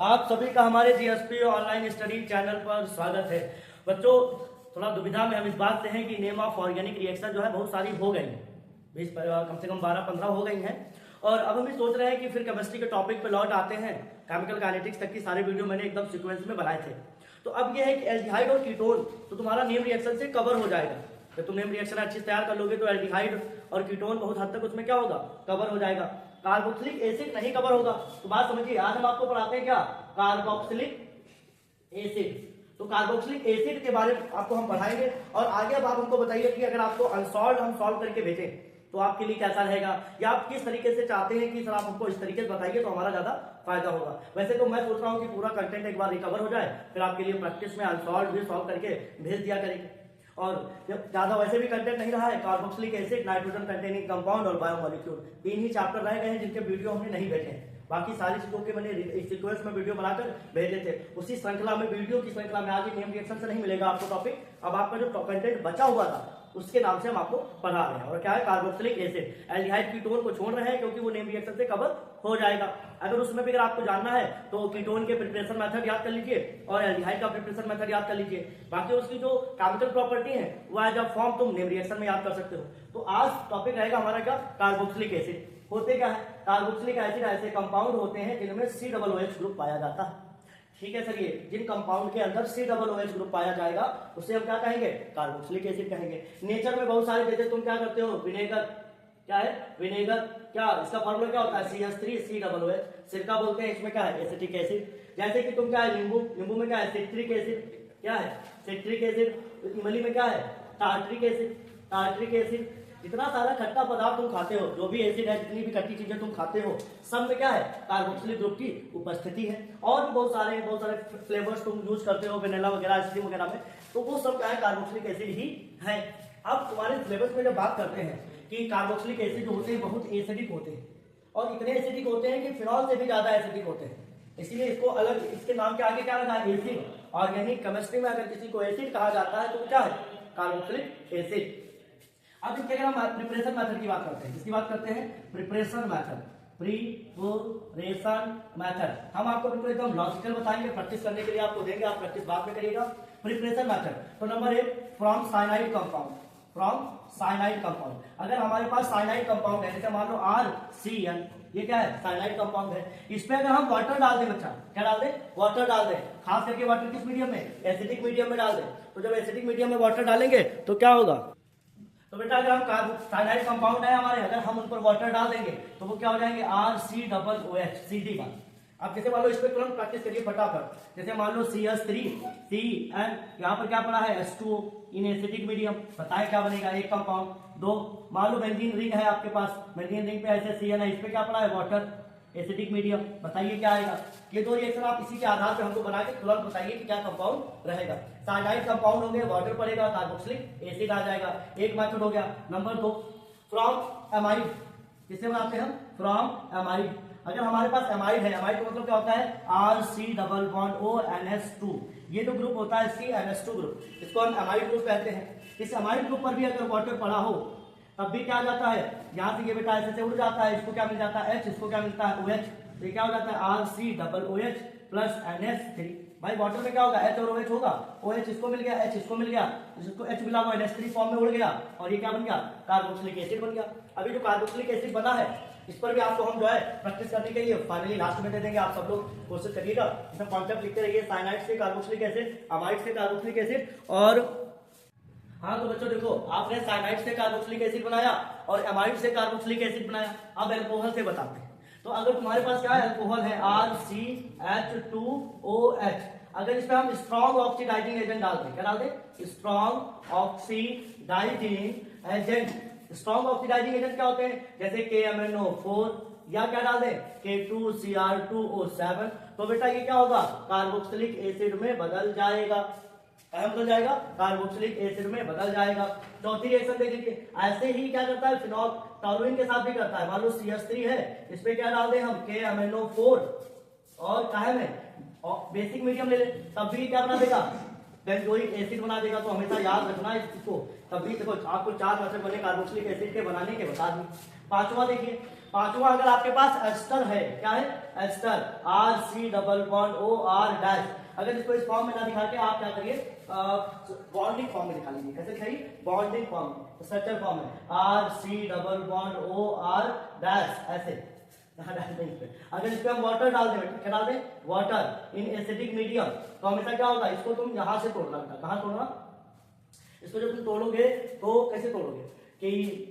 आप सभी का हमारे जीएसपी ऑनलाइन स्टडी चैनल पर स्वागत है। बच्चों, थोड़ा दुविधा में हम इस बात से हैं कि नेम ऑफ ऑर्गेनिक रिएक्शन जो है बहुत सारी हो गई हैं, 20 कम से कम 12-15 हो गई हैं। और अब हम सोच रहे हैं कि फिर केमिस्ट्री के टॉपिक पे लौट आते हैं। केमिकल काइनेटिक्स तक की सारे वीडियो मैंने एकदम सीक्वेंस में बनाए थे। तो अब ये है कि एल्डिहाइड और कीटोन तो तुम्हारा नेम रिएक्शन से कवर हो जाएगा। जब तुम नेम रिएक्शन अच्छी तैयार कर लोगे तो एल्डिहाइड और कीटोन बहुत हद तक उसमें क्या होगा, कवर हो जाएगा। कार्बोक्सिलिक एसिड नहीं कवर होगा। तो बात समझिए, आज हम आपको पढ़ाते हैं क्या, कार्बोक्सिलिक एसिड। तो कार्बोक्सिलिक एसिड के बारे में आपको हम पढ़ाएंगे। और आगे अब आप हमको बताइए कि अगर आपको अनसॉल्व हम सॉल्व करके भेजें तो आपके लिए कैसा रहेगा, या आप किस तरीके से चाहते हैं कि सर आप हमको इस तरीके से बताइए तो हमारा ज्यादा फायदा होगा। वैसे तो मैं सोच रहा हूं कि पूरा कंटेंट एक बार रिकवर हो जाए, फिर आपके लिए प्रैक्टिस में अनसॉल्व भी सॉल्व करके भेज दिया करेंगे। और जब ज्यादा वैसे भी कंटेंट नहीं रहा है, carboxylic acid, nitrogen containing compound और बायोमोलिक्यूल, 3 ही चैप्टर रह गए हैं जिनके वीडियो हमने नहीं भेजे हैं। बाकी सारी चीजों के मैंने सीक्वेंस में वीडियो बनाकर भेजे थे। उसी श्रृंखला में, वीडियो की श्रृंखला में आज नेम रिएक्शन से नहीं मिलेगा आपको टॉपिक। अब आपका जो कंटेंट बचा हुआ था उसके नाम से हम आपको पढ़ा रहे हैं। और क्या है, कार्बोक्सिलिक एसिड। एल्डिहाइड कीटोन को छोड़ रहे हैं क्योंकि वो नेम रिएक्शन से कवर हो जाएगा। अगर उसमें भी अगर आपको जानना है तो कीटोन के प्रिपरेशन मेथड याद कर लीजिए और एल्डिहाइड का प्रिपरेशन मेथड याद कर लीजिए। बाकी उसकी जो केमिकल प्रॉपर्टी है वो एज अ फॉर्म तुम नेम रिएक्शन में याद कर सकते हो। तो आज टॉपिक रहेगा हमारा क्या, कार्बोक्सिलिक एसिड। होते क्या है, कार्बोक्सिलिक एसिड ऐसे कंपाउंड होते हैं जिनमें COOH ग्रुप पाया जाता है। ठीक है सर, ये जिन कंपाउंड के अंदर COOH ग्रुप पाया जाएगा उसे हम क्या कहेंगे, कार्बोक्सिलिक एसिड कहेंगे। नेचर में बहुत सारे, जैसे तुम क्या करते हो, विनेगर, क्या है विनेगर, क्या इसका फॉर्मूला क्या होता है, CH3COOH। सिरका बोलते हैं, इसमें क्या है, एसिटिक एसिड। जैसे कि तुम क्या है, नींबू, नींबू में क्या है, सिट्रिक एसिड, क्या है, सिट्रिक एसिड। इमली में क्या है, टार्ट्रिक एसिड, टार्ट्रिक एसिड। जितना सारा खट्टा पदार्थ तुम खाते हो, जो भी एसिड है, जितनी भी खट्टी चीजें तुम खाते हो, सब में क्या है, कार्बोक्सिलिक ग्रुप की उपस्थिति है। और भी बहुत सारे फ्लेवर्स तुम यूज करते हो, वेनिला वगैरह, आइसक्रीम वगैरह में, तो वो सब क्या है, कार्बोक्सिलिक एसिड ही है। अब तुम्हारे सिलेबस में जब बात करते हैं कि कार्बोक्सिलिक एसिड जो होते हैं बहुत एसिडिक होते हैं, और इतने एसिडिक होते हैं कि फिनॉल से भी ज्यादा एसिडिक होते हैं। इसलिए इसको अलग, इसके नाम के आगे क्या लगा है, एसिड। ऑर्गेनिक केमिस्ट्री में अगर किसी को एसिड कहा जाता है तो क्या है, कार्बोक्सिलिक एसिड। अब इसके अगर हम प्रिपरेशन मेथड की बात करते हैं, किसकी बात करते हैं, प्रिपरेशन मेथड, प्रिपरेशन मेथड। हम आपको बिल्कुल एकदम लॉजिकल बताएंगे, प्रैक्टिस करने के लिए आपको देंगे, आप प्रैक्टिस बाद में करिएगा। प्रिपरेशन मेथड, तो number 1, from cyanide compound, from cyanide compound. अगर हमारे पास साइनाइड कंपाउंड है, जैसे मान लो RCN, ये क्या है, साइनाइड कंपाउंड है। इस पे अगर हम वाटर डाल दें, बच्चा क्या डाल दें, वाटर डाल दें। खास करके वाटर किस मीडियम में, एसिडिक मीडियम में डाल दें। तो जब एसिडिक मीडियम में वाटर डालेंगे तो क्या होगा, तो बेटा अगर हम साइनाइड कंपाउंड है हमारे, अगर हम उन पर वाटर डाल देंगे तो वो क्या हो जाएंगे, RCOOH, सीधी बात। अब जैसे मान लो इस पे तुरंत प्रैक्टिस करिए फटाफट। जैसे मान लो CH3CN, यहाँ पर क्या पड़ा है, H2O इन एसिडिक मीडियम, बताए क्या बनेगा, एक कंपाउंड। 2, मान लो बेंजीन रिंग है आपके पास, बेंजीन रिंग पे ऐसे CN है, इस पे क्या पड़ा है, वाटर, एसिडिक मीडियम, बताइए क्या आएगा। ये 2 रिएक्शन आप इसी के आधार पे हमको बना के तुरंत बताइए कि क्या कंपाउंड रहेगा। साइनाइड कंपाउंड होंगे, वाटर पड़ेगा, कार्बोक्सिलिक एसिड आ जाएगा। एक मेथड हो गया। नंबर 2, फ्रॉम एमाइड, किससे बनाते हैं हम, फ्रॉम एमाइड। अगर हमारे पास एमाइड है, एमाइड का मतलब क्या होता है, RC+ONS2, ये जो ग्रुप होता है CNS2 ग्रुप, इसको हम एमाइड ग्रुप कहते हैं। इस एमाइड ग्रुप पर भी अगर वाटर पड़ा हो तब भी क्या जाता है, यहाँ से ये बेटा ऐसे से उड़ जाता है, इसको क्या मिल जाता है, H, इसको क्या मिलता है, OH। तो ये क्या हो जाता है, RCOOH प्लस NH3। भाई वाटर में क्या होगा, H और OH होगा, OH इसको मिल गया, H इसको मिल गया, इसको H मिला हुआ NH3 फॉर्म में उड़ गया, और ये क्या बन गया, कार्बोक्सिलिक एसिड बन गया। अभी जो कार्बोक्सिलिक एसिड बना है इस पर भी आपको हम जो है प्रैक्टिस करने के लिए फाइनली लास्ट में दे देंगे। आप सब लोग कोशिश करिएगा, इसमें कॉन्सेप्ट लिखते रहिए, साइनाइड से कार्बोक्सिलिक एसिड, अमाइड से कार्बोक्सिलिक एसिड। और हाँ तो बच्चों देखो, आपने साइनाइड से कार्बोक्सिलिक एसिड बनाया और एमाइड से कार्बोक्सिलिक एसिड बनाया। अब अल्कोहल से बताते हैं। तो अगर तुम्हारे पास क्या है, अल्कोहल है RCH2OH, अगर इसमें हम स्ट्रॉन्ग ऑक्सीडाइजिंग एजेंट डाल दें, क्या डाल दें, strong oxidising agent. Strong oxidising agent क्या होते हैं, जैसे KMnO4, या क्या डाल दें, K2Cr2O7, तो बेटा ये क्या होगा, कार्बोक्सिलिक एसिड में बदल जाएगा। बदल जाएगा, कार्बोक्सिलिक एसिड में बदल जाएगा। चौथी रिएक्शन देख लीजिए, ऐसे ही क्या करता है, फिनॉल टॉलुइन के साथ भी करता है। मान लो CH3 है, इसमें क्या डाल दें हम, KMnO4, और काहे में बेसिक मीडियम ले ले, तब भी क्या बना देगा, बेंजोइक एसिड बना देगा। तो हमेशा याद रखना इसको। तभी देखो आपको 4 मेथड बने कार्बोक्सिलिक एसिड के बनाने के बता दी। पांचवा देखिए, पांचवा अगर आपके पास एस्टर है, क्या है एस्टर, RC⸻O R', अगर इसको इस फॉर्म में ना दिखा के आप क्या करिए बॉन्डिंग फॉर्म में दिखा लीजिए। कैसे दिखाइए बॉन्डिंग फॉर्म, स्ट्रक्चर फॉर्म में RC⸻O R', ऐसे यहाँ डाल दें इस पे। अगर इस पे हम वाटर डाल दें, क्या डाल दें वाटर इन एसिडिक मीडियम, तो हमेशा क्या होगा इसको तुम यहाँ से तोड़ना बेटा। कहाँ तोड़ना, इसको जब तुम तोड़ोगे तो कैसे तोड़ोगे कि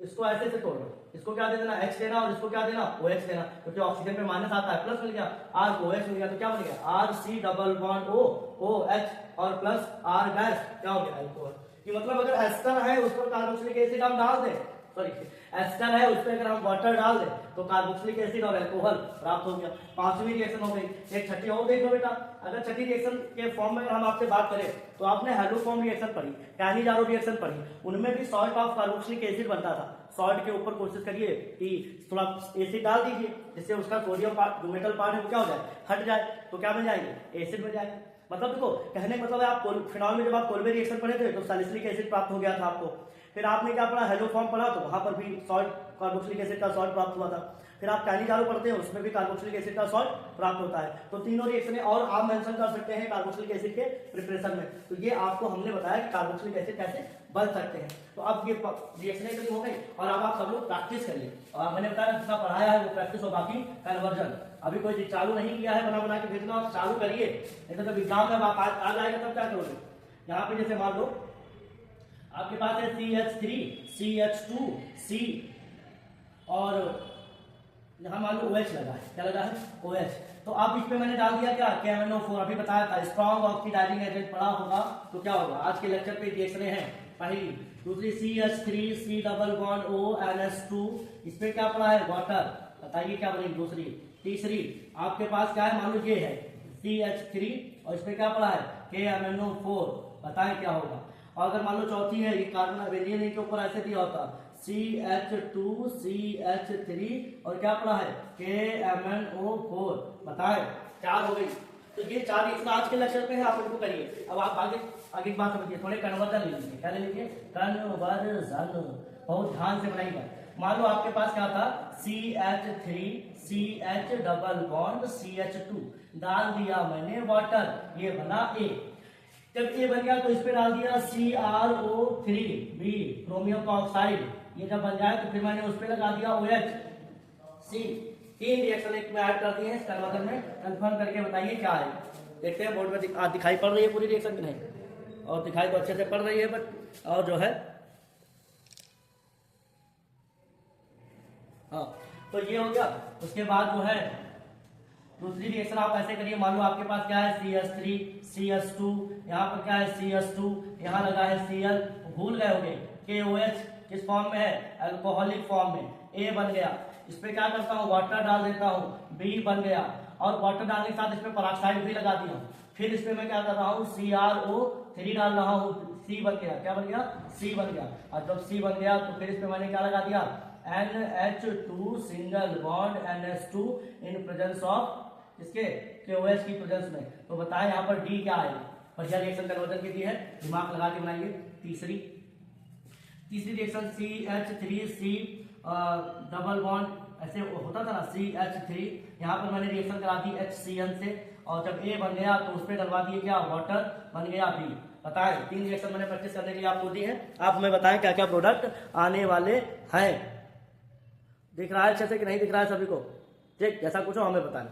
इसको ऐसे से तोड़ लो, इसको क्या दे देना H देना और इसको क्या देना OH देना, क्योंकि ऑक्सीजन पे माइनस आता है, प्लस मिल गया R को OH मिल गया, तो क्या बन गया RC⸻O OH और प्लस R गैस, क्या हो गया अल्कोहल। कि मतलब अगर एस्टर है उस पर कार्बोक्सिलिक एसिड हम डाल दें, सॉरी एस्टर है उस पर अगर हम वाटर डाल दें तो कार्बोक्सिलिक एसिड और अल्कोहल प्राप्त हो गया। पांचवी रिएक्शन हो गई। एक छठी और देख लो बेटा। अगर छठी रिएक्शन के फॉर्म में हम आपसे बात करें तो आपने हेलोफॉर्म रिएक्शन पढ़ी, कैनिजारो रिएक्शन पढ़ी, उनमें भी सॉल्ट ऑफ कार्बोक्सिलिक एसिड बनता था। सॉल्ट के ऊपर कोशिश करिए कि थोड़ा एसिड डाल दीजिए जिससे उसका सोडियम पार्ट, जो मेटल पार्ट है वो क्या हो जाए हट जाए, तो क्या बन जाएंगे एसिड बन जाएंगे। मतलब देखो कहने का मतलब है आप फिनॉल में जब आप कोलवे रिएक्शन पढ़े थे तो सैलिसिलिक एसिड प्राप्त हो गया था आपको। फिर आपने क्या पढ़ा हेलोफॉर्म पढ़ा तो वहां पर भी सॉल्ट कार्बोक्सिलिक एसिड का सॉल्ट प्राप्त हुआ था। फिर आप कैनिजारो पढ़ते हैं उसमें भी कार्बोक्सिलिक एसिड का सॉल्ट प्राप्त होता है। तो तीनों रिएक्शन और आप मेंशन कर सकते हैं कार्बोक्सिलिक एसिड के प्रिपरेशन में। तो ये आपको हमने बताया कि कार्बोक्सिलिक एसिड कैसे बन सकते हैं। तो अब ये रिएक्शन हो गई और अब आप सब लोग प्रैक्टिस करिए। और मैंने बताया जितना पढ़ाया है वो प्रैक्टिस और बाकी कन्वर्जन अभी कोई चालू नहीं किया है, बना के भेजना, आप चालू करिए। नहीं तो जब एग्जाम में आप आ जाएगा तब क्या करोगे। यहाँ पे जैसे मान लो आपके पास है CH3 CH2 C और यहाँ मान लो OH लगा है, क्या लगा है OH। तो अब इस पे मैंने डाल दिया क्या KMnO4, अभी बताया था स्ट्रॉन्ग ऑक्सीडाइजिंग एजेंट पढ़ा होगा तो क्या होगा। आज के लेक्चर पे रिएक्शनें हैं पहली, दूसरी CH3 C⸻O NH2, इस पे क्या पढ़ा है वाटर, बताइए क्या बनेगी दूसरी। तीसरी आपके पास क्या है मान लो ये है CH3 और इस पे क्या पढ़ा है KMnO4, बताएं क्या होगा। और अगर मान लो चौथी है ये कार्बन वेरिएंट के ऊपर ऐसे दिया होता CH2 CH3 और क्या पढ़ा है KMnO4, बताएं 4 हो गई। तो ये 4 रिएक्शन आज के लेक्चर पे है, आप इनको करिए। अब आप आगे बात समझिए, थोड़े कन्वर्जन ले लीजिए। क्या ले लीजिए कन्वर्जन, बहुत ध्यान से बनाइएगा। मान लो आपके पास क्या था CH3 CH CH2 डाल दिया मैंने वाटर, ये बना A। जब A बन गया तो इस पे डाल दिया CrO3 क्रोमियम का ऑक्साइड, ये जब बन जाए तो फिर मैंने उस पे लगा दिया OH C। 3 रिएक्शन एक में ऐड कर दिए हैं कन्वर्जन में। कंफर्म करके बताइए क्या है। देखते हैं बोर्ड में दिखाई पड़ रही है पूरी रिएक्शन की नहीं, और दिखाई तो अच्छे से पड़ रही है बट और जो है हाँ। तो ये हो गया। उसके बाद जो है दूसरी रिएक्शन आप ऐसे करिए। मान लो आपके पास क्या है CH3 CH2, यहाँ पर क्या है CH2, यहाँ लगा है Cl, भूल गए होंगे KOH किस फॉर्म में है अल्कोहलिक फॉर्म में, A बन गया। इस पे क्या करता हूँ वाटर डाल देता हूँ, B बन गया। और वाटर डालने के साथ इस पे पेरोक्साइड भी लगा दिया। फिर इस पे मैं क्या कर रहा हूँ CrO3 डाल रहा हूँ, C बन गया, क्या बन गया C बन गया। और जब C बन गया तो फिर इस पे मैंने क्या लगा दिया NH2 single bond NH2 in presence of इसके KOH की प्रेजेंस में। तो बताएं यहाँ पर D क्या है, बढ़िया रिएक्शन कन्वर्जन की दी है, दिमाग लगा के बनाइए। तीसरी रिएक्शन CH3C डबल बॉन्ड ऐसे होता था ना CH3, यहाँ पर मैंने रिएक्शन करा दी HCl से, और जब A बन गया तो उस पर डलवा दिए क्या वाटर, बन गया B। बताएं 3 रिएक्शन मैंने प्रैक्टिस करने के लिए आपको दी है। आप हमें बताएं क्या क्या प्रोडक्ट आने वाले हैं। दिख रहा है अच्छे से कि नहीं दिख रहा है सभी को, ठीक, जैसा कुछ हो हमें बताना।